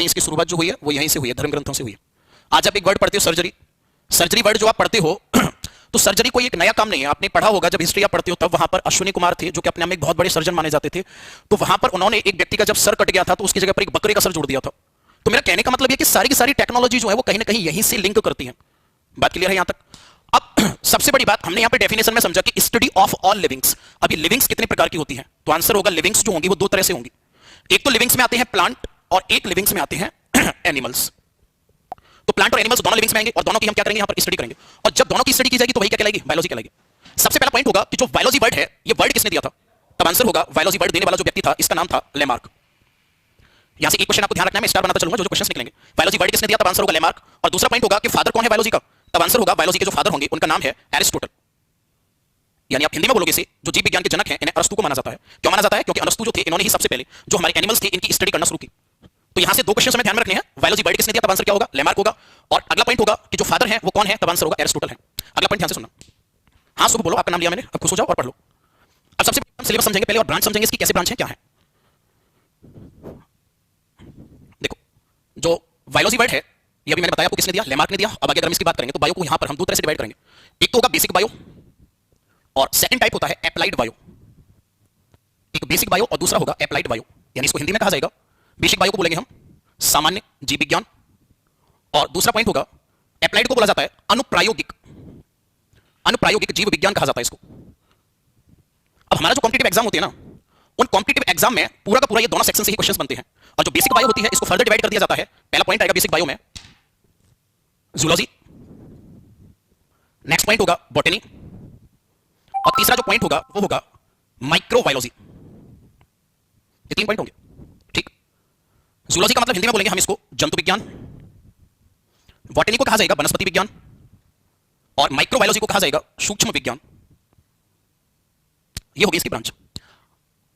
सकते हैं इसकी शुरुआत जो हुई है वो यहीं से हुई है, धर्म ग्रंथों से हुई है। आज आप एक वर्ड पढ़ते हो सर्जरी, सर्जरी वर्ड जो आप पढ़ते हो तो सर्जरी कोई एक नया काम नहीं है। आपने पढ़ा होगा जब हिस्ट्री आप पढ़ते हो तब वहां पर अश्विनी कुमार थे जो कि अपने में एक बहुत बड़े सर्जन माने जाते थे। तो वहां पर उन्होंने एक व्यक्ति का जब सर कट गया था तो उसकी जगह पर एक बकरे का सर जोड़ दिया था। तो मेरा कहने का मतलब यह कि सारी की सारी टेक्नोलॉजी जो है वो कहीं ना कहीं यहीं से लिंक करती है। बात क्लियर है यहां तक? अब सबसे बड़ी बात हमने यहां पे डेफिनेशन में समझा कि स्टडी ऑफ ऑल लिविंग्स। अभी लिविंग्स कितने प्रकार की होती हैं? तो आंसर होगा लिविंग्स जो होंगी वो दो तरह से होंगी। एक तो लिविंग्स में आते हैं प्लांट और एक लिविंग्स में आते हैं एनिमल्स। तो प्लांट और एनिमल्स दोनों लिविंग्स में आएंगे और दोनों की हम क्या करेंगे यहां पर स्टडी करेंगे। और जब दोनों की स्टडी की जाएगी तो वही क्या कहलाएगी? बायोलॉजी कहलाएगी। सबसे पहला पॉइंट होगा कि जो बायोलॉजी वर्ड है ये वर्ड किसने दिया था? तब आंसर होगा बायोलॉजी वर्ड देने वाला जो व्यक्ति था इसका नाम था लेमार्क। यहां से एक क्वेश्चन आपको ध्यान रखना है, मैं स्टार बनाता चलूंगा जो क्वेश्चन निकलेंगे। बायोलॉजी वर्ड किसने दिया? तब आंसर होगा लेमार्क। और दूसरा पॉइंट होगा कि फादर कौन है बायोलॉजी का? तब आंसर होगा बायोलॉजी के जो फादर होंगे उनका नाम है एरिस्टोटल। यानी आप हिंदी में बोलोगे से जो जीव विज्ञान के जनक हैं इन्हें अरस्तु को माना जाता है। क्यों माना जाता है? क्योंकि अरस्तु जो थे इन्होंने ही सबसे पहले जो हमारे एनिमल्स थे इनकी स्टडी करना शुरू की। तो यहां से दो क्वेश्चन हमें ध्यान में रखने हैं। बायोलॉजी वर्ड किसने दिया? तब आंसर क्या होगा? लेमार्क होगा। और अगला पॉइंट होगा कि जो फादर है वो कौन है? तब आंसर होगा एरिस्टोटल है। अगला पॉइंट ध्यान से सुनना। हाँ सुबह बोलो, आपका नाम लिया मैंने, अब खुश हो जाओ और पढ़ लो। अब सबसे पहले हम सिलेबस समझेंगे पहले और ब्रांच समझेंगे इसकी कैसे ब्रांच है क्या है। देखो जो बायोलॉजी वर्ड है ये अभी मैंने बताया आपको किसने दिया? लेमार्क ने दिया। अब आगे अगर हम इसकी बात करेंगे तो बायो को यहां पर हम दो तरह से डिवाइड करेंगे। एक तो होगा बेसिक बायो और सेकंड टाइप होता है एप्लाइड बायो। एक बेसिक बायो और दूसरा होगा एप्लाइड बायो। यानी इसको हिंदी में कहा जाएगा बेसिक बायो को बोलेंगे हम सामान्य जीव विज्ञान और दूसरा पॉइंट होगा एप्लाइड को बोला जाता है अनुप्रायोगिक। अनुप्रायोगिक जीव विज्ञान कहा जाता है इसको। अब हमारा जो कॉम्पिटिटिव एग्जाम होते हैं ना उन कॉम्पिटिटिव एग्जाम में पूरा का पूरा ये दोनों सेक्शन से ही क्वेश्चंस बनते हैं। और जो बेसिक बायो होती है इसको फर्दर डिवाइड कर दिया जाता है। पहला पॉइंट आएगा बेसिक बायो में जूलॉजी, नेक्स्ट पॉइंट होगा बॉटनी और तीसरा जो पॉइंट होगा वो होगा माइक्रोबायोलॉजी। ये तीन पॉइंट होंगे, ठीक। जूलॉजी का मतलब हिंदी में बोलेंगे हम इसको जंतु विज्ञान, बॉटनी को कहा जाएगा वनस्पति विज्ञान और माइक्रोबायोलॉजी को कहा जाएगा सूक्ष्म विज्ञान। ये होगी इसकी ब्रांच।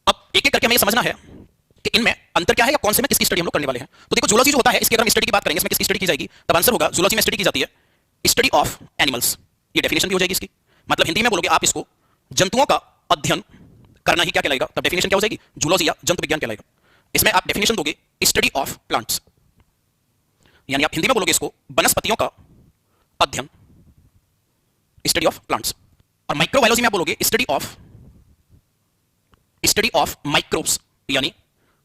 अब एक एक करके हमें समझना है कि इनमें अंतर क्या है या कौन से में किसकी स्टडी हम लोग करने वाले हैं। तो देखो जूलॉजी जो होता है इसकी अगर हम स्टडी की बात करेंगे इसमें किसकी स्टडी की जाएगी? तब आंसर होगा जूलॉजी में स्टडी की जाती है स्टडी ऑफ एनिमल्स। ये डेफिनेशन भी हो जाएगी इसकी। मतलब हिंदी में बोलोगे आप इसको जंतुओं का अध्ययन करना ही क्या कहलाएगा? तब डेफिनेशन क्या हो जाएगी? जूलॉजी या जंतु विज्ञान कहलाएगा। इसमें आप डेफिनेशन दोगे स्टडी ऑफ प्लांट्स, यानी आप हिंदी में बोलोगे इसको वनस्पतियों का अध्ययन, स्टडी ऑफ प्लांट्स। और माइक्रोबायोलॉजी में आप बोलोगे स्टडी ऑफ माइक्रोब्स, यानी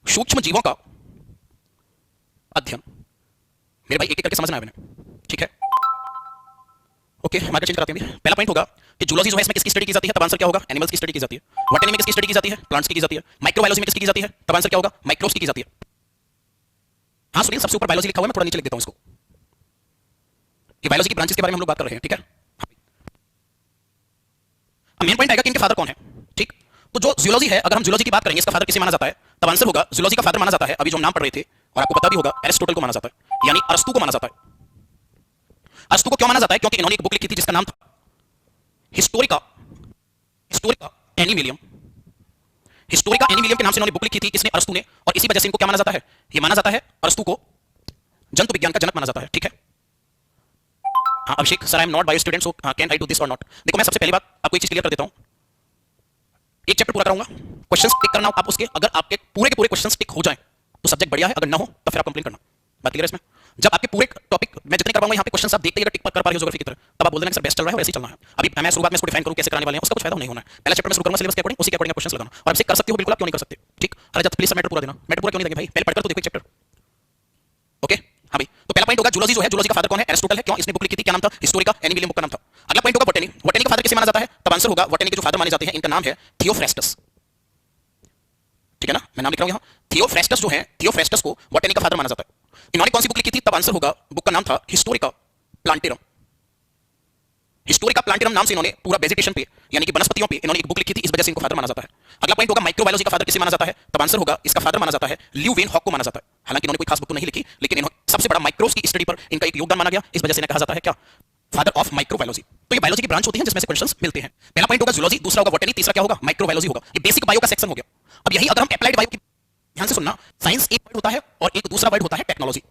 सूक्ष्म जीवों का अध्ययन। मेरे भाई एक एक करके समझना है मैंने, ठीक है? ओके, मार्कर चेंज कराते हैं। पहला पॉइंट होगा कि जूलॉजी जो है इसमें किसकी स्टडी की जाती है? तब आंसर क्या होगा? एनिमल्स की स्टडी की जाती है। बॉटनी में किसकी स्टडी की जाती है? प्लांट्स की जाती है। माइक्रोबायोलॉजी में किसकी की जाती है? तब आंसर क्या होगा? माइक्रोब्स की जाती है। हाँ सुनिए, सबसे ऊपर बायोलॉजी लिखा हुआ है, मैं थोड़ा नीचे लिख देता हूं इसको कि बायोलॉजी की ब्रांचेस के बारे में हम लोग बात कर रहे हैं, ठीक है? अब मेन पॉइंट आएगा कि इनके फादर कौन है, ठीक? तो जो जूलॉजी है अगर हम जूलॉजी की बात करेंगे इसका फादर किसे माना जाता है? तब आंसर होगा जूलॉजी का फादर माना जाता है अभी जो हम नाम पढ़ रहे थे और आपको पता भी होगा एरिस्टोटल को माना जाता है, यानी अरस्तु को माना जाता है। अरस्तु को क्यों माना जाता है? क्योंकि इन्होंने एक बुक लिखी थी जिसका नाम था हिस्टोरिका एनिमिलियम। हिस्टोरिका एनिमिलियम के नाम से इन्होंने बुक लिखी थी किसने? अरस्तु ने। और इसी वजह से इनको क्या माना जाता है? ये माना जाता है अरस्तु को जंतु विज्ञान का जनक माना जाता है, ठीक है? हाँ Abhishek sir, I am not bio student so can I do this or not. देखो मैं सबसे पहली बात आपको एक चीज क्लियर कर देता हूं, एक चैप्टर पूरा कराऊंगा, क्वेश्चंस टिक करना आप उसके, अगर आपके पूरे के पूरे क्वेश्चंस टिक हो जाएं तो सब्जेक्ट बढ़िया है, अगर ना हो तो फिर आप कंप्लेन करना। बात क्लियर है इसमें? जब आपके पूरे टॉपिक मैं जितने करवाऊंगा यहां पे क्वेश्चंस आप देखते ही टिक कर पा रहे हो ज्योग्राफी की तरह, तब आप बोल देना सर बेस्ट चल रहा है और ऐसे ही चलना है। अभी मैं शुरुआत में इसको डिफाइन करूं कैसे कराने वाले हैं उसका कुछ फायदा नहीं होना है। पहला चैप्टर में शुरू करूंगा सिलेबस के अकॉर्डिंग, उसी के अकॉर्डिंग क्वेश्चंस लगाना। और आपसे कर सकते हो बिल्कुल, आप क्यों नहीं कर सकते, ठीक? अरे जब प्लीज मैटर पूरा देना, मैटर पूरा क्यों नहीं देंगे भाई? पहले पढ़कर तो देखो एक चैप्टर, ओके? हाँ भाई, तो पहला पॉइंट होगा जूलॉजी जो है, जूलॉजी का फादर कौन है? एरिस्टोटल है। क्यों? इसने बुक लिखी थी, क्या नाम था? हिस्टोरिका एनिमिलियम बुक का नाम था। अगला पॉइंट होगा बॉटनी। बॉटनी का फादर किसे माना जाता है? तब आंसर होगा बॉटनी के जो फादर माने जाते हैं इनका नाम है थियोफ्रेस्टस, ठीक है ना? मैं नाम लिख रहा हूं यहां, थियोफ्रेस्टस जो है, थियोफ्रेस्टस को बॉटनी का फादर माना जाता है। इन्होंने कौन सी बुक लिखी थी? तब आंसर होगा बुक का नाम था हिस्टोरिका प्लांटेरम। हिस्टोरिका प्लांटेरम नाम से इन्होंने पूरा वेजिटेशन पे यानी कि वनस्पतियों पे इन्होंने एक बुक लिखी थी, इस वजह से इनको फादर माना जाता है। अगला पॉइंट होगा माइक्रोबायोलॉजी का फादर किसे माना जाता है? तब आंसर होगा इसका फादर माना जाता है लियू वेन हॉक को माना जाता है। हालांकि इन्होंने कोई खास बुक तो नहीं लिखी, लेकिन इन्होंने सबसे बड़ा माइक्रोब्स की स्टडी पर इनका एक योगदान माना गया, इस वजह से इन्हें कहा जाता है क्या? Father of microbiology. तो ये बायोलॉजी की ब्रांच होती है जिसमें से क्वेश्चंस मिलते हैं। पहला पॉइंट होगा जूलॉजी, दूसरा होगा बॉटनी, तीसरा क्या होगा? माइक्रोबायोलॉजी होगा। ये बेसिक बायो का सेक्शन हो गया। अब यही अगर हम एप्लाइड बायो की, ध्यान से सुनना, साइंस एक वर्ड होता है और एक दूसरा वर्ड होता है टेक्नोलॉजी।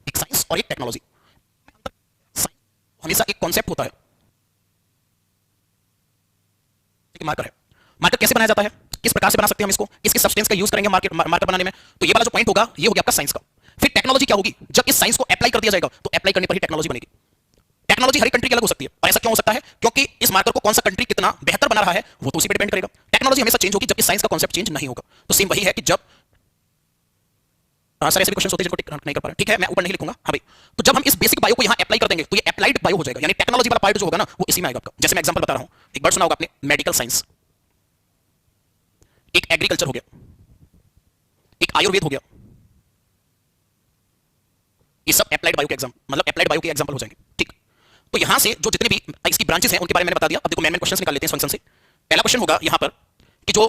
एक साइंस और एक टेक्नोलॉजी, हमेशा एक कॉन्सेप्ट होता है, मार्कर है। मार्कर कैसे बनाया जाता है? किस प्रकार से बना सकते हैं हम इसको? किस किस सब्सटेंस का यूज करेंगे मार्कर बनाने में? तो ये वाला जो पॉइंट होगा ये हो गया आपका साइंस का। फिर टेक्नोलॉजी क्या होगी? जब इस साइंस को अप्लाई कर दिया जाएगा तो अप्लाई करने पर ही टेक्नोलॉजी बनेगी। टेक्नोलॉजी हर एक कंट्री की अलग हो सकती है, और ऐसा क्यों हो सकता है? क्योंकि इस मार्कर को कौन सा कंट्री कितना बेहतर बना रहा है वो तो उसी पर डिपेंड करेगा। टेक्नोलॉजी हमेशा चेंज होगी जब इस साइंस का कॉन्सेप्ट चेंज नहीं होगा। तो सेम वही है कि जब सर ऐसे भी क्वेश्चन होते हैं जिनको टिक नहीं कर पा रहे, ठीक है मैं ऊपर नहीं लिखूंगा। हाँ भाई, तो जब हम इस बेसिक बायो को यहां अप्लाई कर देंगे तो ये अप्लाइड बायो हो जाएगा, यानी टेक्नोलॉजी वाला पार्ट जो होगा ना वो इसी में आएगा आपका। जैसे मैं एग्जांपल बता रहा हूं, एक बार सुना होगा आपने मेडिकल साइंस, एक एग्रीकल्चर हो गया, एक आयुर्वेद हो गया, ये सब अप्लाइड बायो के एग्जाम मतलब अप्लाइड बायो के एग्जांपल हो जाएंगे। ठीक, तो यहां से जो जितने भी इसकी ब्रांचेस हैं उनके बारे में मैंने बता दिया। अब देखो मेन क्वेश्चंस निकाल लेते हैं इस फंक्शन से। पहला क्वेश्चन होगा यहां पर कि जो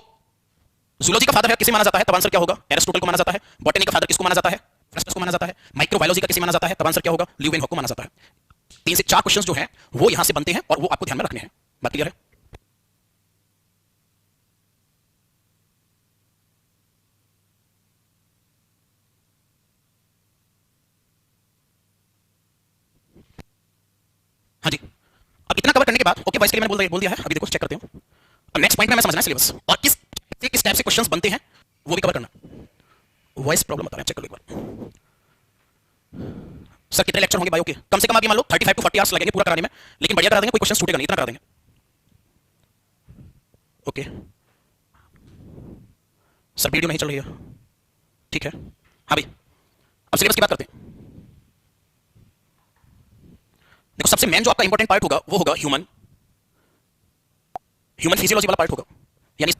जूलॉजी का फादर है किसे माना जाता है, तब आंसर क्या होगा? एरिस्टोटल को माना जाता है। बॉटनी का फादर किसको माना जाता है? एरिस्टोटल को माना जाता है। माइक्रोबायोलॉजी का किसे माना जाता है, तब आंसर क्या होगा? ल्यूवेनहॉक को माना जाता है। 3 से 4 क्वेश्चंस जो हैं वो यहां से बनते हैं और वो आपको ध्यान में रखने हैं। बात क्लियर है? हाँ जी, अब इतना कवर करने के बाद ओके वाइस के लिए मैंने बोल दिया है। अभी देखो चेक करते हैं। अब नेक्स्ट पॉइंट में हमें समझना है सिलेबस और किस टाइप से क्वेश्चंस बनते हैं वो भी कवर करना। वॉइस प्रॉब्लम बता रहे हैं, चेक कर लो एक बार। सर कितने लेक्चर होंगे बायो के? कम से कम आगे मान लो 35 टू 40 आवर्स लगेंगे पूरा कराने में, लेकिन बढ़िया करा देंगे, कोई क्वेश्चन छूटेगा नहीं, इतना करा देंगे। ओके सर वीडियो नहीं चल रही है, ठीक है। हाँ भाई, अब सिलेबस की बात करते हैं। देखो सबसे मेन जो आपका इंपॉर्टेंट पार्ट होगा वो होगा ह्यूमन फिजियोलॉजी वाला पार्ट होगा, यानी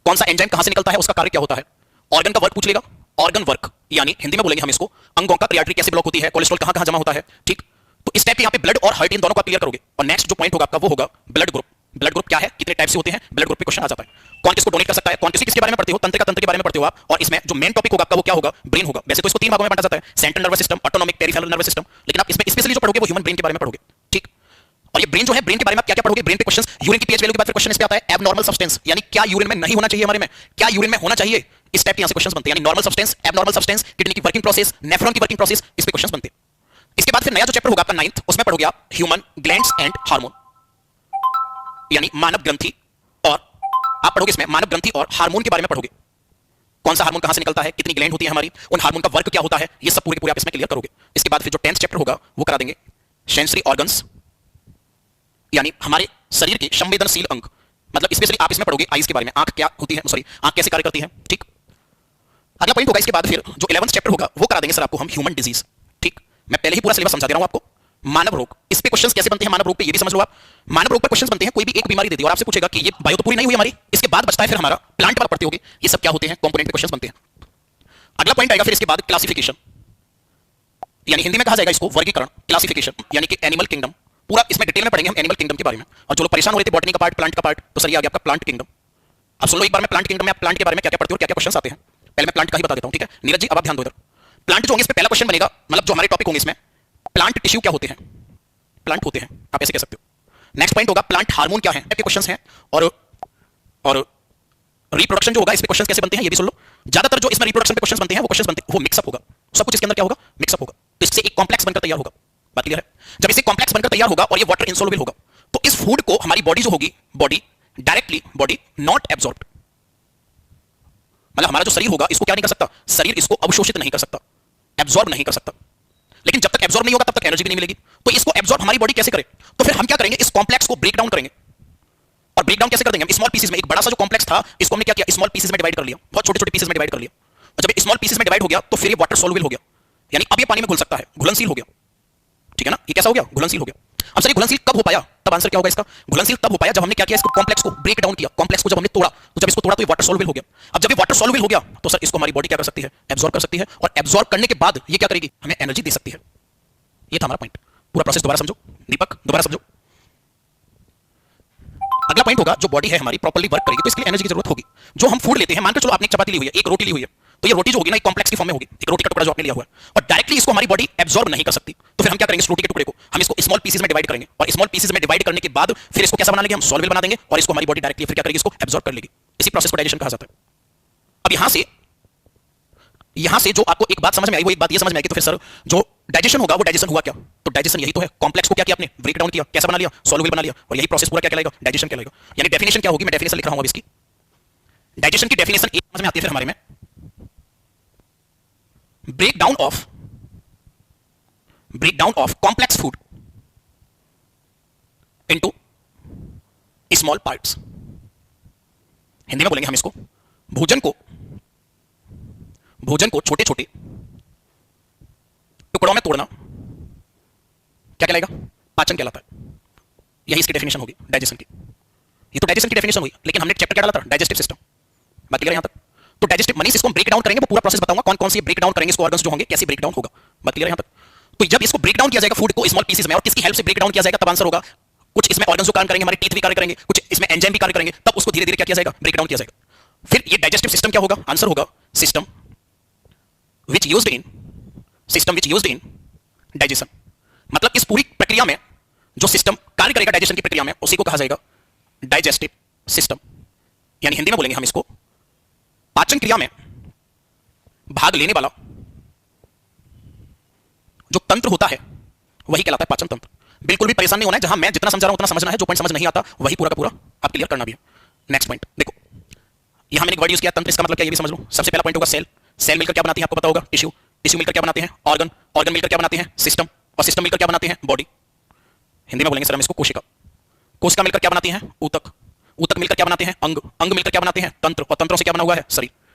कौन सा एंजाइम कहां से निकलता है, उसका कार्य क्या होता है। ऑर्गन का वर्क पूछ लेगा, ऑर्गन वर्क यानी हिंदी में बोलेंगे हम इसको अंगों का क्रियाटरी कैसे ब्लॉक होती है, कोलेस्ट्रॉल कहां कहां जमा होता है। ठीक, तो इस टाइप के यहां पे ब्लड और हार्ट इन दोनों का क्लियर करोगे। और नेक्स्ट जो पॉइंट होगा आपका वो होगा ब्लड ग्रुप। ब्लड ग्रुप क्या है, कितने टाइप से होते हैं, ब्लड ग्रुप पे क्वेश्चन आ जाता है। कौन किसको डोनेट कर सकता है, कौन किसके बारे में पढ़ते हो, तंत्रिका तंत्र के बारे में पढ़ते हो आप। और इसमें जो मेन टॉपिक होगा आपका वो क्या होगा, ब्रेन होगा। वैसे तो इसको 3 भागों में बांटा जाता है, central nervous system, autonomic, peripheral nervous system, लेकिन आप इसमें स्पेशली जो पढ़ोगे वो ह्यूमन ब्रेन के बारे में पढ़ोगे। ठीक, और ये ब्रेन जो है, ब्रेन के बारे में आप क्या क्या पढ़ोगे, ब्रेन पे क्वेश्चंस, यूरिन की पीएच वैल्यू के बाद फिर क्वेश्चन इस पे आता है एबनॉर्मल सब्सटेंस, यानी क्या यूरिन में नहीं होना चाहिए हमारे में, क्या यूरिन में होना चाहिए। इस टाइप के यहां से क्वेश्चंस बनते हैं, यानी normal substance, abnormal substance, kidney की वर्किंग प्रोसेस, नेफ्रॉन की वर्किंग प्रोसेस, इस पे क्वेश्चंस बनते हैं। इसके बाद फिर नया जो चैप्टर होगा आपका 9th, उसमें पढ़ोगे आप ह्यूमन ग्लैंड्स एंड हार्मोन, यानी मानव ग्रंथि, और आप पढ़ोगे इसमें मानव ग्रंथि और हार्मोन के बारे में पढ़ोगे। कौन सा हार्मोन कहां से निकलता है, कितनी ग्लैंड होती है हमारी, उन हार्मोन का वर्क क्या होता है, ये सब पूरे पूरे आप इसमें क्लियर करोगे। इसके बाद फिर जो 10th चैप्टर होगा वो करा देंगे सेंसरी ऑर्गन्स, यानी हमारे शरीर के संवेदनशील अंग, मतलब स्पेशली आप इसमें पढ़ोगे आईज के बारे में, आंख क्या होती है, सॉरी आंख कैसे कार्य करती है। ठीक, अगला पॉइंट होगा इसके बाद फिर जो 11th चैप्टर होगा वो करा देंगे सर आपको हम ह्यूमन डिजीज। ठीक, मैं पहले ही पूरा सिलेबस समझा दे रहा हूं आपको। मानव रोग, इस पे क्वेश्चंस कैसे बनते हैं, मानव रोग पे ये भी समझ लो आप। मानव रोग पे क्वेश्चंस बनते हैं, कोई भी एक बीमारी दे दी और आपसे पूछेगा कि ये बायो तो पूरी नहीं हुई हमारी, इसके बाद बचता है फिर हमारा प्लांट वाला पढ़ते होगे, ये सब क्या होते हैं, कंपोनेंट पे क्वेश्चंस बनते हैं। अगला पॉइंट आएगा फिर इसके बाद क्लासिफिकेशन, यानी हिंदी में कहा जाएगा इसको वर्गीकरण, क्लासिफिकेशन यानी कि एनिमल किंगडम। पूरा इसमें डिटेल में पढ़ेंगे हम एनिमल किंगडम के बारे में। और जो लोग परेशान हो रहे थे बॉटनी का पार्ट, प्लांट का पार्ट, तो सर ये आ गया आपका प्लांट किंगडम। अब सुन लो एक बार मैं प्लांट किंगडम में आप प्लांट के बारे में क्या क्या पढ़ते हो, क्या क्या क्वेश्चंस आते हैं। पहले मैं प्लांट का ही बता देता हूं, ठीक है नीरज जी, अब आप ध्यान दो इधर। प्लांट जो होंगे इस पे पहला क्वेश्चन बनेगा, मतलब जो हमारे टॉपिक होंगे इसमें, प्लांट टिश्यू क्या होते हैं, प्लांट होते हैं, आप ऐसे कह सकते हो। नेक्स्ट पॉइंट होगा प्लांट हार्मोन क्या है, टाइप के क्वेश्चंस हैं। और रिप्रोडक्शन जो होगा इस पे क्वेश्चंस कैसे बनते हैं ये भी सुन लो। ज्यादातर जो इसमें रिप्रोडक्शन पे क्वेश्चंस बनते हैं वो क्वेश्चंस बनते हैं वो मिक्सअप होगा, सब कुछ इसके अंदर क्या होगा, मिक्सअप होगा। तो इससे एक कॉम्प्लेक्स बनकर तैयार होगा। बात क्लियर है? जब इसे कॉम्प्लेक्स बनकर तैयार होगा और ये वाटर इंसॉल्युबल होगा तो इस फूड को हमारी बॉडी जो होगी, बॉडी नॉट एब्जॉर्ब, मतलब हमारा जो शरीर होगा इसको क्या नहीं कर सकता, शरीर इसको अवशोषित नहीं कर सकता, एब्जॉर्ब नहीं कर सकता। लेकिन जब तक एब्जॉर्ब नहीं होगा तब तक एनर्जी भी नहीं मिलेगी। तो इसको एब्जॉर्ब हमारी बॉडी कैसे करे, तो फिर हम क्या करेंगे, इस कॉम्प्लेक्स को ब्रेक डाउन करेंगे। और ब्रेक डाउन कैसे कर देंगे हम, स्मॉल पीसेस में। एक बड़ा सा जो कॉम्प्लेक्स था इसको हमने क्या किया, स्मॉल पीसेस में डिवाइड कर लिया, बहुत छोटे छोटे पीसेस में डिवाइड कर लिया। और जब स्मॉल पीसेस में डिवाइड हो गया तो फिर ये वाटर सॉल्युबल हो गया, यानी अब ये पानी में घुल सकता है, घुलनशील हो गया। ठीक है ना, ये कैसा हो गया, घुलनशील हो गया। अब सर ये घुलनशील कब हो पाया, तब आंसर क्या होगा इसका, घुलनशील तब हो पाया जब हमने क्या किया, इसको कॉम्प्लेक्स को ब्रेक डाउन किया। कॉम्प्लेक्स को जब हमने तोड़ा तो जब इसको तोड़ा तो ये वाटर सॉल्युबल हो गया। अब जब ये वाटर सॉल्युबल हो गया तो सर इसको हमारी बॉडी क्या कर सकती है, एब्जॉर्ब कर सकती है। और एब्जॉर्ब करने के बाद ये क्या करेगी, हमें एनर्जी दे सकती है। ये था हमारा पॉइंट। पूरा प्रोसेस दोबारा समझो दीपक, दोबारा समझो। अगला पॉइंट होगा जो बॉडी है हमारी प्रॉपर्ली वर्क करेगी तो इसके लिए एनर्जी की जरूरत होगी। जो हम फूड लेते हैं, मानकर चलो आपने एक चपाती ली हुई है, एक रोटी ली हुई है, तो ये रोटी जो होगी ना एक कॉम्प्लेक्स की फॉर्म में होगी, एक रोटी का टुकड़ा जो आपने लिया हुआ है, और डायरेक्टली इसको हमारी बॉडी एब्जॉर्ब नहीं कर सकती। तो फिर हम क्या करेंगे, इस रोटी के टुकड़े को हम इसको स्मॉल पीसेस में डिवाइड करेंगे, और स्मॉल पीसेस में डिवाइड करने के बाद फिर इसको कैसा बना लेंगे, हम सॉल्युबल बना देंगे, और इसको हमारी बॉडी डायरेक्टली फिर क्या करेगी, इसको एब्जॉर्ब कर लेगी। इसी प्रोसेस को डाइजेशन कहा जाता है। अब यहां से जो आपको एक बात समझ में आई वो एक बात ये समझ में आई कि तो फिर सर जो डाइजेशन होगा वो डाइजेशन हुआ क्या, तो डाइजेशन यही तो है, कॉम्प्लेक्स को क्या किया आपने, ब्रेक डाउन किया, कैसा बना लिया, सॉल्युबल बना लिया, और यही प्रोसेस पूरा क्या कहलाएगा, डाइजेशन कहलाएगा। यानी डेफिनेशन क्या होगी, मैं डेफिनेशन लिख रहा हूं अब इसकी। डाइजेशन की डेफिनेशन एक समझ में आती है फिर हमारे में, breakdown of complex food into small parts. Hindi में बोलेंगे हम इसको, भोजन को छोटे छोटे टुकड़ों में तोड़ना क्या कहलाएगा? पाचन कहलाता है। यही इसकी डेफिनेशन होगी डाइजेशन की। ये तो डाइजेशन की डेफिनेशन हुई, लेकिन हमने चैप्टर क्या डाला था? Digestive system. बात क्लियर है यहां तक? तो डाइजेस्टिव मनीष इसको ब्रेक डाउन करेंगे, वो पूरा प्रोसेस बताऊंगा कौन कौन सी ब्रेक डाउन करेंगे इसको, ऑर्गन्स जो होंगे कैसे ब्रेक डाउन होगा। बात क्लियर है यहां तक? तो जब इसको ब्रेक डाउन किया जाएगा फूड को स्मॉल पीसेस में, और किसकी हेल्प से ब्रेक डाउन किया जाएगा, तब आंसर होगा कुछ इसमें ऑर्गन्स जो कार्य करेंगे, हमारे टीथ भी कार्य करेंगे, कुछ इसमें एंजाइम भी कार्य करेंगे, तब उसको धीरे धीरे क्या किया जाएगा? ब्रेक डाउन किया जाएगा। फिर ये डाइजेस्टिव सिस्टम क्या होगा? आंसर होगा system which used in digestion. मतलब इस पूरी प्रक्रिया में जो सिस्टम कार्य करेगा डाइजेशन की प्रक्रिया में, उसी को कहा जाएगा डाइजेस्टिव सिस्टम। यानी हिंदी में बोलेंगे हम इसको, पाचन क्रिया में भाग लेने वाला जो तंत्र होता है वही कहलाता है पाचन तंत्र। बिल्कुल भी परेशान नहीं होना है, जहां मैं जितना समझा रहा हूं उतना समझना है, जो पॉइंट समझ नहीं आता वही पूरा का पूरा आप क्लियर करना भी है। नेक्स्ट पॉइंट देखो, यहां मैंने एक वर्ड यूज किया तंत्र, इसका मतलब क्या ये भी समझ लो। सबसे पहला पॉइंट होगा सेल। सेल मिलकर क्या बनाती है आपको पता होगा? टिश्यू। टिश्यू मिलकर क्या बनाते हैं? ऑर्गन। ऑर्गन मिलकर क्या बनाते हैं? सिस्टम। और सिस्टम मिलकर क्या बनाते हैं? बॉडी। हिंदी में बोलेंगे सर हम इसको कोशिका। कोशिका मिलकर क्या बनाती है? ऊतक। ऊतक मिलकर क्या बनाते हैं? अंग। अंग मिलकर क्या बनाते हैं? तंत्र। और तंत्रों से क्या बना हुआ है? शरीर।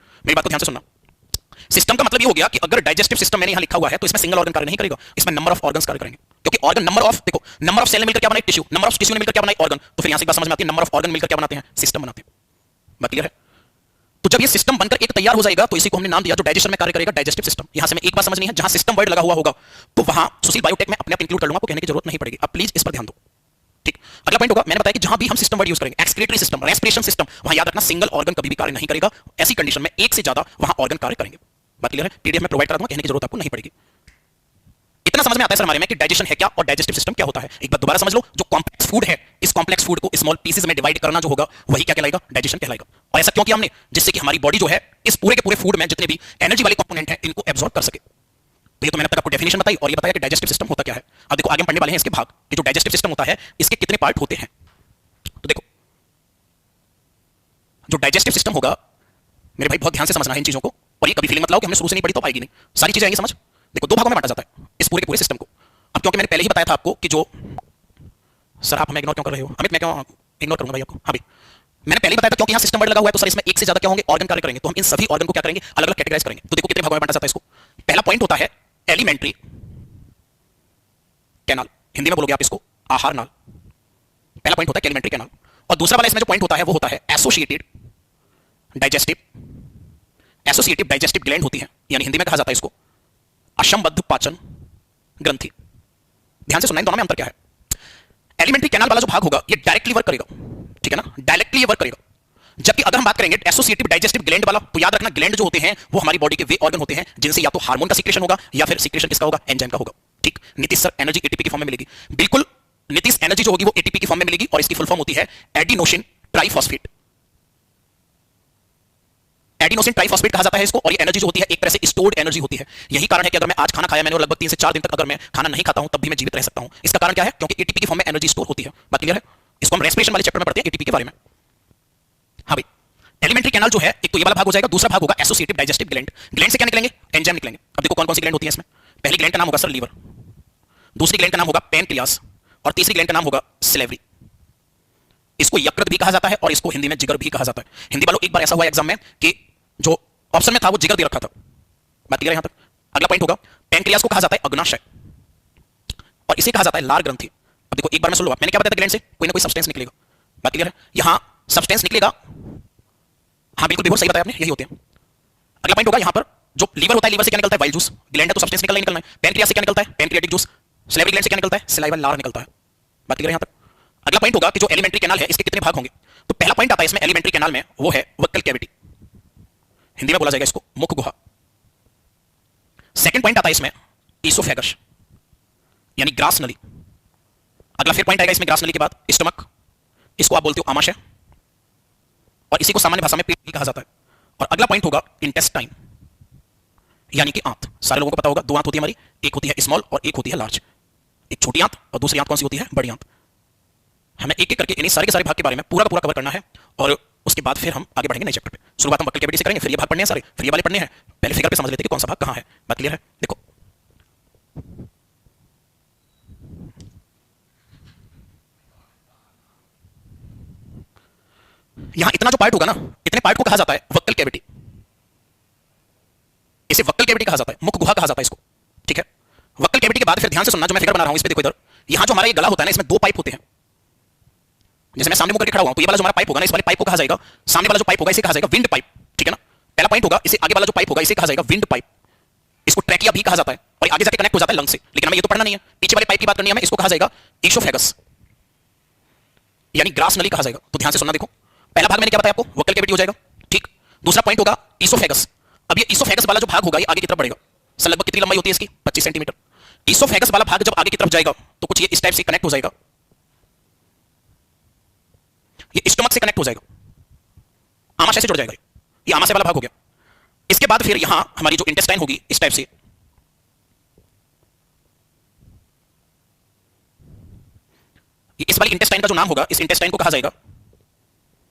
मेरी बात को ध्यान से सुनना। सिस्टम का मतलब ये हो गया कि अगर डाइजेस्टिव सिस्टम मैंने यहां लिखा हुआ है तो इसमें सिंगल ऑर्गन कार्य नहीं करेगा, इसमें नंबर ऑफ ऑर्गन्स कार्य करेंगे। क्योंकि ऑर्गन नंबर ऑफ, देखो नंबर ऑफ सेल ने मिलकर क्या बनाए? टिश्यू। नंबर ऑफ टिश्यू ने मिलकर क्या बनाए? ऑर्गन। तो फिर यहां से एक बात समझ में आती है, नंबर ऑफ ऑर्गन मिलकर क्या बनाते हैं? सिस्टम बनाते हैं। बात क्लियर है? तो जब ये सिस्टम बनकर एक तैयार हो जाएगा तो इसी को हमने नाम दिया जो डाइजेशन में कार्य करेगा, डाइजेस्टिव सिस्टम। यहां से मैं एक बात समझनी है, जहां सिस्टम वर्ड लगा हुआ होगा तो वहां सुशील बायोटेक में अपने आप इंक्लूड कर लूंगा, आपको कहने की जरूरत नहीं पड़ेगी। अब प्लीज इस पर ध्यान दो, ठीक? अगला पॉइंट होगा, मैंने बताया कि जहां भी हम सिस्टम वर्ड यूज करेंगे, एक्सक्रीटरी सिस्टम, रेस्पिरेशन सिस्टम, वहां याद रखना सिंगल ऑर्गन कभी भी कार्य नहीं करेगा। ऐसी कंडीशन में एक से ज्यादा वहां ऑर्गन कार्य करेंगे। बात क्लियर है? पीडीएफ में प्रोवाइड करा दूंगा, कहने की जरूरत आपको नहीं पड़ेगी। इतना समझ में आता है सर हमारे में कि डाइजेशन है क्या और डाइजेस्टिव सिस्टम क्या होता है। एक बात दोबारा समझ लो, जो कॉम्प्लेक्स फूड है, इस कॉम्प्लेक्स फूड को स्मॉल पीसेस में डिवाइड करना जो होगा वही क्या कहलाएगा? डाइजेशन कहलाएगा। और ऐसा क्यों किया हमने? जिससे कि हमारी बॉडी जो है इस पूरे के पूरे फूड में जितने भी एनर्जी वाले कंपोनेंट हैं इनको एब्जॉर्ब कर सके। तो ये तो मैंने तक आपको डेफिनेशन बताई और ये बताया कि डाइजेस्टिव सिस्टम होता क्या है। अब देखो आगे हम पढ़ने वाले हैं इसके भाग कि जो डाइजेस्टिव सिस्टम होता है इसके कितने पार्ट होते हैं। तो देखो जो डाइजेस्टिव सिस्टम होगा, मेरे भाई बहुत ध्यान से समझना है इन चीजों को, और ये कभी फीलिंग मत लाओ कि हमने शुरू से नहीं पढ़ी तो आएगी नहीं, सारी चीजें आएंगी समझ। देखो दो भागों में बांटा जाता है इस पूरे के पूरे सिस्टम को। अब क्योंकि मैंने पहले ही बताया था आपको कि जो, सर आप हमें इग्नोर क्यों कर रहे हो? अमित मैं क्यों इग्नोर करूंगा भाई आपको? हाँ भाई मैंने पहले ही बताया था क्योंकि यहाँ सिस्टम वर्ड लगा हुआ है तो सर इसमें एक से ज्यादा क्या होंगे? ऑर्गन कार्य करेंगे। तो हम इन सभी ऑर्गन को क्या करेंगे? अलग अलग कैटेगराइज करेंगे। तो देखो कितने भागों में बांटा जाता है इसको। पहला पॉइंट होता है एलिमेंट्री कैनाल, हिंदी में बोलोगे आप इसको आहार नाल। पहला पॉइंट होता है एलिमेंट्री कैनाल। और दूसरा वाला इसमें जो पॉइंट होता है वो होता है एसोसिएटेड डाइजेस्टिव ग्लैंड होती है, यानी हिंदी में कहा जाता है इसको असंबद्ध पाचन ग्रंथि। ध्यान से सुनना, इन दोनों में अंतर क्या है? एलिमेंट्री कैनाल वाला जो भाग होगा ये डायरेक्टली वर्क करेगा, ठीक है ना? डायरेक्टली ये वर्क करेगा। जबकि अगर हम बात करेंगे एसोसिएटिव डाइजेस्टिव ग्लैंड वाला, तो याद रखना ग्लैंड जो होते हैं वो हमारी बॉडी के वे ऑर्गन होते हैं जिनसे या तो हार्मोन का सीक्रेशन होगा या फिर सीक्रेशन किसका होगा? एंजाइम का होगा। ठीक, नीतीश सर एनर्जी एटीपी की फॉर्म में मिलेगी। बिल्कुल, नीतीश एनर्जी जो होगी वो एटीपी की फॉर्म में मिलेगी और इसकी फुल फॉर्म होती है एडिनोसिन ट्राइफॉस्फेट। एडिनोसिन ट्राइफॉस्फेट कहा जाता है इसको, और ये एनर्जी जो होती है एक तरह से स्टोर्ड एनर्जी होती है। यही कारण है कि अगर मैं आज खाना खाया मैंने और लगभग 3 से 4 दिन तक अगर मैं खाना नहीं खाता हूं तब भी मैं जीवित रह सकता हूं। इसका कारण क्या है? क्योंकि एटीपी की फॉर्म में एनर्जी स्टोर होती है। बात क्लियर है? इसको हम रेस्पिरेशन वाले चैप्टर में पढ़ते हैं एटीपी के बारे में। हाँ भाई, एलिमेंट्री कैनाल जो है एक तो ये वाला भाग हो जाएगा, दूसरा भाग होगा एसोसिएटिव डाइजेस्टिव ग्लैंड। ग्लैंड से क्या निकलेंगे? एंजाइम निकलेंगे। अब देखो कौन कौन सी ग्लैंड होती है इसमें। पहली ग्लैंड का नाम होगा सर लीवर, दूसरी ग्लैंड का नाम होगा पैनक्रियास, और तीसरी ग्लैंड का नाम होगा सिलेवरी। इसको यकृत भी कहा जाता है और इसको हिंदी में जिगर भी कहा जाता है। हिंदी वालों एक बार ऐसा हुआ एग्जाम में कि जो ऑप्शन में था वो जिगर दे रखा था। बात क्लियर है यहां तक? अगला पॉइंट होगा पैनक्रियास को कहा जाता है अग्नाशय और इसे कहा जाता है लार ग्रंथि। अब देखो एक बार मैं सुन लो, मैंने क्या बताया था? ग्लैंड से कोई ना कोई सब्सटेंस निकलेगा। बात क्लियर है? यहां सब्सटेंस निकलेगा। हाँ बिल्कुल बिल्कुल सही बताया आपने, यही होते हैं। अगला पॉइंट होगा यहां पर जो लीवर होता है, लीवर से क्या निकलता है? While juice. ग्लैंड है तो सब्सटेंस निकलना ही निकलना है। पैनक्रियास से क्या निकलता है? Pancreatic juice. सिलेवरी ग्लैंड से क्या निकलता है? सलाइवा लार निकलता है। बात क्लियर है यहां तक? अगला पॉइंट होगा कि जो एलिमेंट्री कैनाल है इसके कितने भाग होंगे। तो पहला पॉइंट आता है इसमें एलिमेंट्री कैनाल में, वो है वक्कल कैविटी, हिंदी में बोला जाएगा इसको मुख गुहा। सेकंड पॉइंट आता है इसमें ईसोफेगस यानी ग्रास नली। अगला फिर पॉइंट आएगा इसमें ग्रास नली के बाद स्टमक, इसको आप बोलते हो आमाशय, और इसी को सामान्य भाषा में पेट भी कहा जाता है। और अगला पॉइंट होगा इंटेस्टाइन यानी कि आंत। सारे लोगों को पता होगा दो आंत होती है हमारी, एक होती है स्मॉल और एक होती है लार्ज। एक छोटी आंत और दूसरी आंत कौन सी होती है? बड़ी आंत। हमें एक एक करके इन्हीं सारे के सारे भाग के बारे में पूरा का पूरा कवर करना है और उसके बाद फिर हम आगे बढ़ेंगे नए चैप्टर पे। शुरुआत हम बक्कल कैविटी से करेंगे, फिर ये भाग पढ़ने हैं सारे, फिर ये वाले पढ़ने हैं। पहले फिगर पे समझ लेते हैं कि कौन सा भाग कहां है। बात क्लियर है? देखो यहां इतना जो पार्ट होगा ना, इतने पार्ट को कहा जाता है वक्कल कैविटी। इसे वक्कल कैविटी कहा जाता है, मुख गुहा कहा जाता है इसको। ठीक है, वक्कल कैविटी के बाद फिर ध्यान से सुनना, जो मैं फिगर बना रहा हूं इस पे देखो इधर, यहां जो हमारा ये गला होता है ना, इसमें दो पाइप होते हैं। जैसे मैं सामने मुंह करके खड़ा हुआ हूं, तो ये वाला जो हमारा पाइप होगा ना, इस वाले पाइप को कहा जाएगा, सामने वाला जो पाइप होगा इसे कहा जाएगा विंड पाइप। ठीक है ना, पहला पॉइंट होगा, इसे आगे वाला जो पाइप होगा इसे कहा जाएगा विंड पाइप। इसको ट्रैकिया भी कहा जाता है और आगे जाके कनेक्ट हो जाता है लंग से, लेकिन हमें ये तो पढ़ना नहीं है। पीछे वाले पाइप की बात करनी है हमें, इसको कहा जाएगा ईसोफेगस, यानी ग्रास नली कहा जाएगा। तो ध्यान से सुनना, देखो पहला भाग मैंने क्या बताया आपको, वक्कल कैविटी हो जाएगा। ठीक, दूसरा पॉइंट होगा ईसोफेगस। अब ये ईसोफेगस वाला जो भाग होगा ये आगे की तरफ बढ़ेगा। सर लगभग कितनी लंबाई होती है इसकी? 25 सेंटीमीटर। ईसोफेगस वाला भाग जब आगे की तरफ जाएगा तो कुछ ये इस टाइप से कनेक्ट हो जाएगा, ये स्टमक से कनेक्ट हो जाएगा, आमाशय से जुड़ जाएगा। ये आमाशय वाला भाग हो गया। इसके बाद फिर यहां हमारी जो इंटेस्टाइन होगी इस टाइप से, इस वाली इंटेस्टाइन का जो नाम होगा, इस इंटेस्टाइन को कहा जाएगा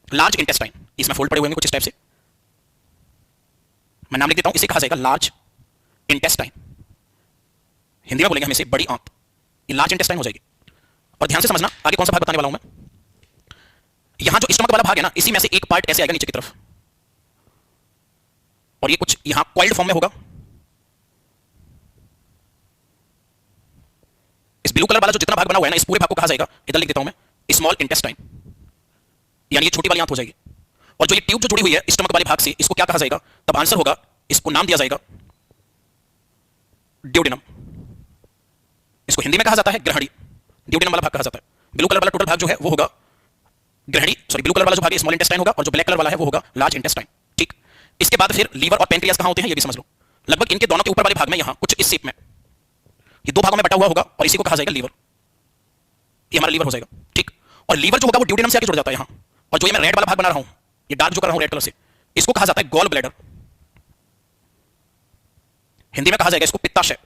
लार्ज इंटेस्टाइन। इसमें फोल्ड पड़े हुए हैं कुछ इस टाइप से, मैं नाम लिख देता हूं, इसे कहा जाएगा लार्ज इंटेस्टाइन। हिंदी में बोलेंगे हम इसे बड़ी आंत। ये लार्ज इंटेस्टाइन हो जाएगी। और ध्यान से समझना आगे कौन सा भाग बताने वाला हूं मैं। यहां जो स्टमक वाला भाग है ना, इसी में से एक पार्ट ऐसे आएगा नीचे की तरफ, और ये कुछ यहां कॉइल्ड फॉर्म में होगा। इस ब्लू कलर वाला जो जितना भाग बना हुआ है ना, इस पूरे भाग को कहा जाएगा, इधर लिख देता हूं मैं, स्मॉल इंटेस्टाइन, यानी ये छोटी वाली आंत हो जाएगी। और जो ये ट्यूब जो जुड़ी हुई है स्टमक वाले भाग से, इसको क्या कहा जाएगा? तब आंसर होगा, इसको नाम दिया जाएगा ड्यूडेनम। इसको हिंदी में कहा जाता है ग्रहणी। ड्यूडेनम वाला भाग कहा जाता है। ब्लू कलर वाला टोटल भाग जो है वो होगा ग्रहणी, सॉरी ब्लू कलर वाला जो भाग है स्मॉल इंटेस्टाइन होगा, और जो ब्लैक कलर वाला है वो होगा लार्ज इंटेस्टाइन। ठीक, इसके बाद फिर लीवर और पैनक्रियास कहां होते हैं ये भी समझ लो। लगभग इनके दोनों के ऊपर वाले भाग में यहां कुछ इस शेप में, ये दो भागों में बटा हुआ होगा, और इसी को कहा जाएगा लीवर। ये हमारा लीवर हो जाएगा। ठीक, और लीवर जो होगा वो ड्यूडेनम से आके जुड़ जाता है यहां। और जो ये मैं रेड वाला भाग बना रहा हूं, ये डार्क जो कर रहा हूं रेड कलर से, इसको कहा जाता है गॉल ब्लैडर। हिंदी में कहा जाएगा इसको पित्ताशय,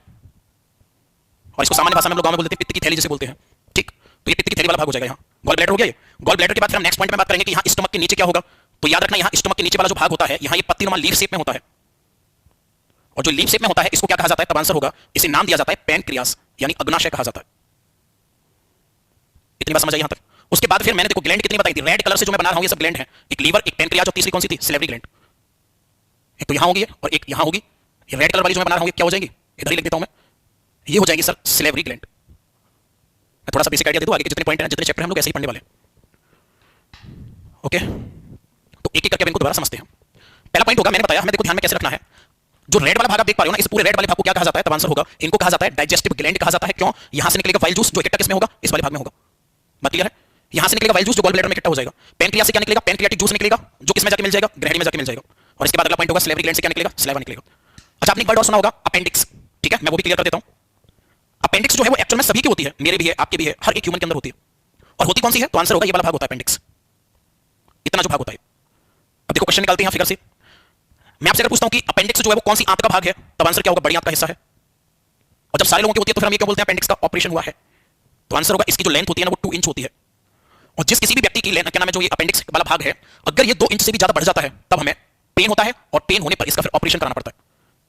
और इसको सामान्य भाषा में हम लोग गांव में बोलते हैं पित्त की थैली जिसे बोलते हैं। ठीक, तो ये पित्त की थैली वाला भाग हो जाएगा यहाँ। गॉल ब्लैडर हो गया ये। गॉल ब्लैडर के बाद फिर हम नेक्स्ट पॉइंट में बात करेंगे कि यहाँ स्टमक के नीचे क्या होगा। तो याद रखना, यहाँ स्टमक के नीचे वाला जो भाग होता है, यहाँ ये पत्तीनुमा लीफ शेप में होता है, और जो लीफ शेप में होता है इसको क्या कहा जाता है? तब आंसर होगा, इसे नाम दिया जाता है पैनक्रियास, यानी अग्नाशय कहा जाता है। इतनी बात समझ आई यहां तक। उसके बाद फिर मैंने देखो ग्लैंड कितनी बताई थी, रेड कलर से जो मैं बना रहा हूं ये सब ग्लैंड है। एक लीवर, एक पैनक्रियास, और तीसरी कौन सी थी? Salivary gland. एक तो यहां होगी और एक यहां होगी। ये रेड कलर वाली जो मैं बना रहा हूं क्या हो जाएगी? इधर ही लिख देता हूं मैं, ये हो जाएगी सर सिलेवरी ग्लैंड। मैं थोड़ा सा बेसिक आइडिया दे दूं, आगे के जितने पॉइंट हैं, जितने चैप्टर हम लोग ऐसे ही पढ़ने वाले हैं। ओके, तो एक एक करके इनको दोबारा समझते हैं। पहला पॉइंट होगा, मैंने बताया हमें देखो ध्यान में कैसे रखना है। जो रेड वाला भाग आप देख पा रहे हो ना, इस पूरे रेड वाले भाग को क्या कहा जाता है? तब आंसर होगा, इनको कहा जाता है डाइजेस्टिव ग्लैंड कहा जाता है। क्यों? यहां से निकलेगा वाइल जूस, जो इकट्ठा किसमें होगा? इस वाले भाग में होगा। बात क्लियर है? यहां से निकलेगा वाइल जूस जो गॉल ब्लैडर में इकट्ठा हो जाएगा। पैनक्रियास से क्या निकलेगा? पैनक्रियाटिक जूस निकलेगा, जो किसमें जाके मिल जाएगा? ग्रहणी में जाके मिल जाएगा। और इसके बाद अगला पॉइंट होगा सिलेवरी ग्लैंड से क्या निकलेगा? सलाइवा निकलेगा। अच्छा, आपने एक वर्ड और सुना होगा अपेंडिक्स। ठीक है, मैं वो भी क्लियर कर देता हूं। अपेंडिक्स जो है वो एक्चुअल में सभी की होती है, मेरे भी है, आपके भी है, हर एक ह्यूमन के अंदर होती है। और होती कौन सी है? तो आंसर होगा ये वाला भाग होता है अपेंडिक्स। इतना जो भाग होता है। अब देखो क्वेश्चन निकालते हैं फिगर से। मैं आपसे अगर पूछता हूं कि अपेंडिक्स जो है वो कौन सी आंत का भाग है, तब आंसर क्या होगा? बड़ी आंत का हिस्सा है। और जब सारे लोगों की होती है तो फिर हम ये क्यों बोलते हैं अपेंडिक्स का ऑपरेशन हुआ है? तो आंसर होगा इसकी जो लेंथ होती है ना वो 2 इंच होती है। और जिस किसी भी व्यक्ति की लेंथ क्या नाम है, जो ये अपेंडिक्स वाला भाग है, अगर ये 2 इंच से भी ज्यादा बढ़ जाता है तब हमें पेन होता है, और पेन होने पर इसका फिर ऑपरेशन कराना पड़ता है।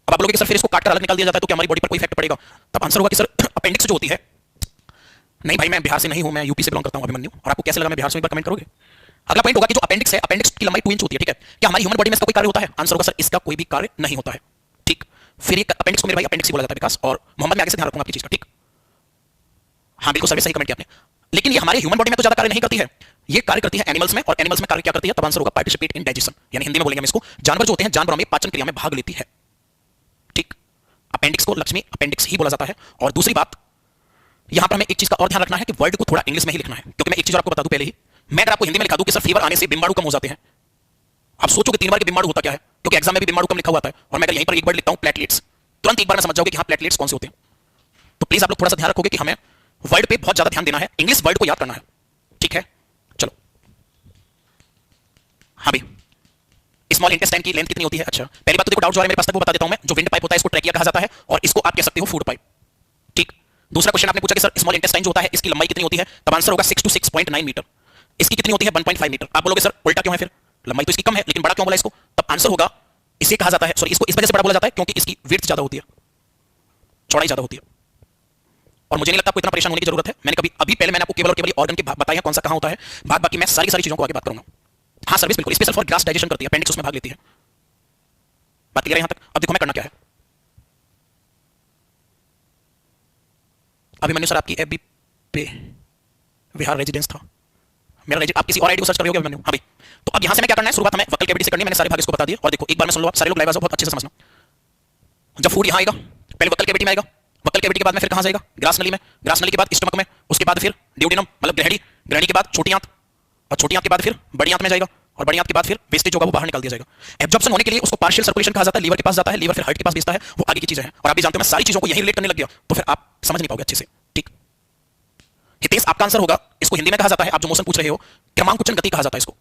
अब आप लोगों के सर फिर इसको काटकर अलग निकाल दिया जाता है तो क्या हमारी बॉडी पर कोई इफेक्ट पड़ेगा? तब आंसर होगा कि सर अपेंडिक्स जो होती है, नहीं भाई मैं बिहार से नहीं हूं, मैं यूपी से बिलोंग करता हूं अभिमन्यु। और आपको कैसे लगा मैं बिहार से? एक बार कमेंट करोगे। अगला पॉइंट होगा कि जो अपेंडिक्स है, अपेंडिक्स की लंबाई 2 इंच होती है। ठीक है, क्या हमारी ह्यूमन बॉडी में इसका कोई कार्य होता है? आंसर होगा सर इसका कोई भी कार्य नहीं होता है। ठीक, फिर ये अपेंडिक्स को मेरे भाई अपेंडिक्स बोला जाता है विकास, और मोहम्मद मैं आगे से ध्यान रखूंगा आपकी चीज का। ठीक, हाँ बिल्कुल सर, सही कमेंट किया आपने। लेकिन ये हमारे ह्यूमन बॉडी में तो ज्यादा कार्य नहीं करती है, ये कार्य करती है एनिमल्स में। और एनिमल्स में कार्य क्या करती है? तब आंसर होगा पार्टिसिपेट इन डाइजेशन, यानी हिंदी में बोलेंगे हम इसको जानवर जो होते हैं जानवरों में पाचन क्रिया में भाग लेती है। ठीक, अपेंडिक्स को लक्ष्मी अपेंडिक्स ही बोला जाता है। और दूसरी बात यहां पर हमें एक चीज का और ध्यान रखना है कि वर्ड को थोड़ा इंग्लिश में ही लिखना है, क्योंकि मैं एक चीज आपको बता दूं पहले ही, मैं अगर आपको हिंदी में लिखा दूं कि सर फीवर आने से बिम्बाणु कम हो जाते हैं, आप सोचोगे 3 बार के बिम्बाणु होता क्या है, क्योंकि एग्जाम में भी बिम्बाणु कम लिखा हुआ है। और मैं अगर यहीं पर एक वर्ड लिखता हूं प्लेटलेट्स, तुरंत एक बार में समझ जाओगे कि हाँ प्लेटलेट्स कौन से होते हैं। तो प्लीज आप लोग थोड़ा सा ध्यान रखोगे कि हमें वर्ड पे बहुत ज्यादा ध्यान देना है, इंग्लिश वर्ड को याद करना है। ठीक है, चलो। हाँ भाई, स्मॉल इंटेस्टाइन की लेंथ कितनी होती है? अच्छा, पहली बात तो देखो डाउट जो आ रहा है मेरे पास तक वो बता देता हूं मैं। जो विंड पाइप होता है इसको ट्रैकिया कहा जाता है, और इसको आप कह सकते हो फूड पाइप। ठीक, दूसरा क्वेश्चन आपने पूछा कि सर स्मॉल इंटेस्टाइन जो होता है इसकी लंबाई कितनी होती है? तब आंसर होगा 6 to 6.9 मीटर। इसकी कितनी होती है? 1.5 मीटर। आप बोलोगे सर उल्टा क्यों है फिर? लंबाई तो इसकी कम है लेकिन बड़ा क्यों बोला इसको, तब आंसर होगा, इसे कहा जाता है, सॉरी इसको इस वजह से बड़ा बोला जाता है क्योंकि इसकी विड्थ ज्यादा होती है, चौड़ाई ज्यादा होती है। और मुझे नहीं लगता आपको इतना परेशान होने की जरूरत है। मैंने कभी अभी पहले मैंने आपको केवल और केवल ऑर्गन के बताया है कौन सा कहां होता है, बात बाकी मैं सारी चीजों को आगे बात करूंगा। हाँ सर्विस बिल्कुल स्पेशल फॉर ग्रास डाइजेशन करती है, अपेंडिक्स उसमें भाग लेती है। बात क्लियर है यहां तक? अब देखो मैं करना क्या है। अभिमन्यु सर आपकी एफबी पे विहार रेजिडेंस था, मेरा आप किसी और आईडी को सर्च कर रहे हो अभिमन्यु? हाँ भाई। तो अब यहां से मैं क्या करना है, शुरुआत हमें वक्कल कैविटी से करनी है। मैंने सारे भाग इसको बता दिए और देखो एक बार में सुन लो आप सारे लोग लाइव आ जाओ, बहुत अच्छे से समझना। जब फूड यहां आएगा पहले वक्कल कैविटी में आएगा, वक्कल कैविटी के बाद में फिर कहां जाएगा, ग्रास नली में, ग्रास नली के बाद स्टमक में, उसके बाद फिर ड्यूडेनम मतलब ग्रहणी, ग्रहणी के बाद छोटी आंत, और छोटी आंत के बाद फिर बड़ी आंत में जाएगा, और बड़ी आंत के बाद फिर वेस्टेज होगा वो बाहर निकाल दिया जाएगा। एब्जॉर्प्शन होने के लिए उसको पार्शियल सर्कुलेशन कहा जाता है, लीवर के पास जाता है, लीवर फिर हार्ट के पास भेजता है, वो आगे की चीजें हैं। और आप भी जानते हो मैं सारी चीजों को यही रिलेट करने लग गया तो फिर आप समझ नहीं पाओगे अच्छे से। ठीक हितेश आपका आंसर होगा, इसको हिंदी में कहा जाता है, आप जो मोशन पूछ रहे हो क्रमांकुचन गति कहा जाता है इसको,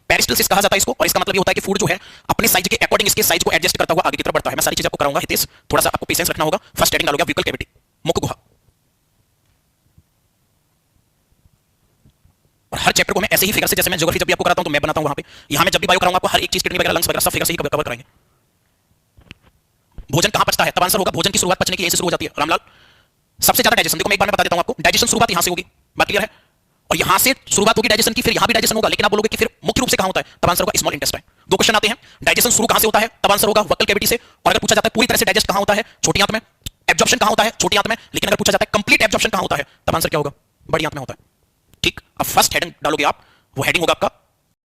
पेरिस्टल्सिस कहा जाता है इसको। और इसका मतलब ये होता है कि फूड जो है अपने साइज के अकॉर्डिंग इसके साइज को एडजस्ट करता हुआ आगे की तरफ बढ़ता है। मैं सारी चीजें आपको कराऊंगा हितेश, थोड़ा सा आपको पेशेंस रखना होगा। फर्स्ट हेडिंग डालोगे वक्कल कैविटी, मुख गुहा, और हर चैप्टर को मैं ऐसे ही फिगर से, जैसे मैं ज्योग्राफी जब भी आपको कराता हूं तो मैं बनाता हूं वहां पे, यहां मैं जब भी बायो कराऊंगा आपको हर एक चीज किडनी वगैरह लंग्स वगैरह सब फिगर से ही कवर कराएंगे। भोजन कहां पचता है, तब आंसर होगा भोजन की शुरुआत पचने की यहीं से शुरू हो जाती है रामलाल। सबसे ज्यादा डाइजेशन, देखो मैं एक बार में बता देता हूं आपको, डाइजेशन शुरुआत यहां से होगी, बात क्लियर है? और यहां से शुरुआत होगी डाइजेशन की, फिर यहां भी डाइजेशन होगा, लेकिन आप बोलोगे कि फिर मुख्य रूप से कहां होता है, तब आंसर होगा स्मॉल इंटेस्टाइन। दो क्वेश्चन आते हैं, डाइजेशन शुरू कहां से होता है, तब आंसर होगा वक्कल कैविटी से। और अगर पूछा जाता है पूरी तरह से डाइजेस्ट कहां होता है, छोटी आंत में, एब्जॉर्प्शन कहां होता है, छोटी आंत में, लेकिन अगर पूछा जाता है कंप्लीट एब्जॉर्प्शन कहां होता है, तब आंसर क्या होगा, बड़ी आंत में होता है। ठीक, अब फर्स्ट हेडिंग डालोगे आप, वो हेडिंग होगा आपका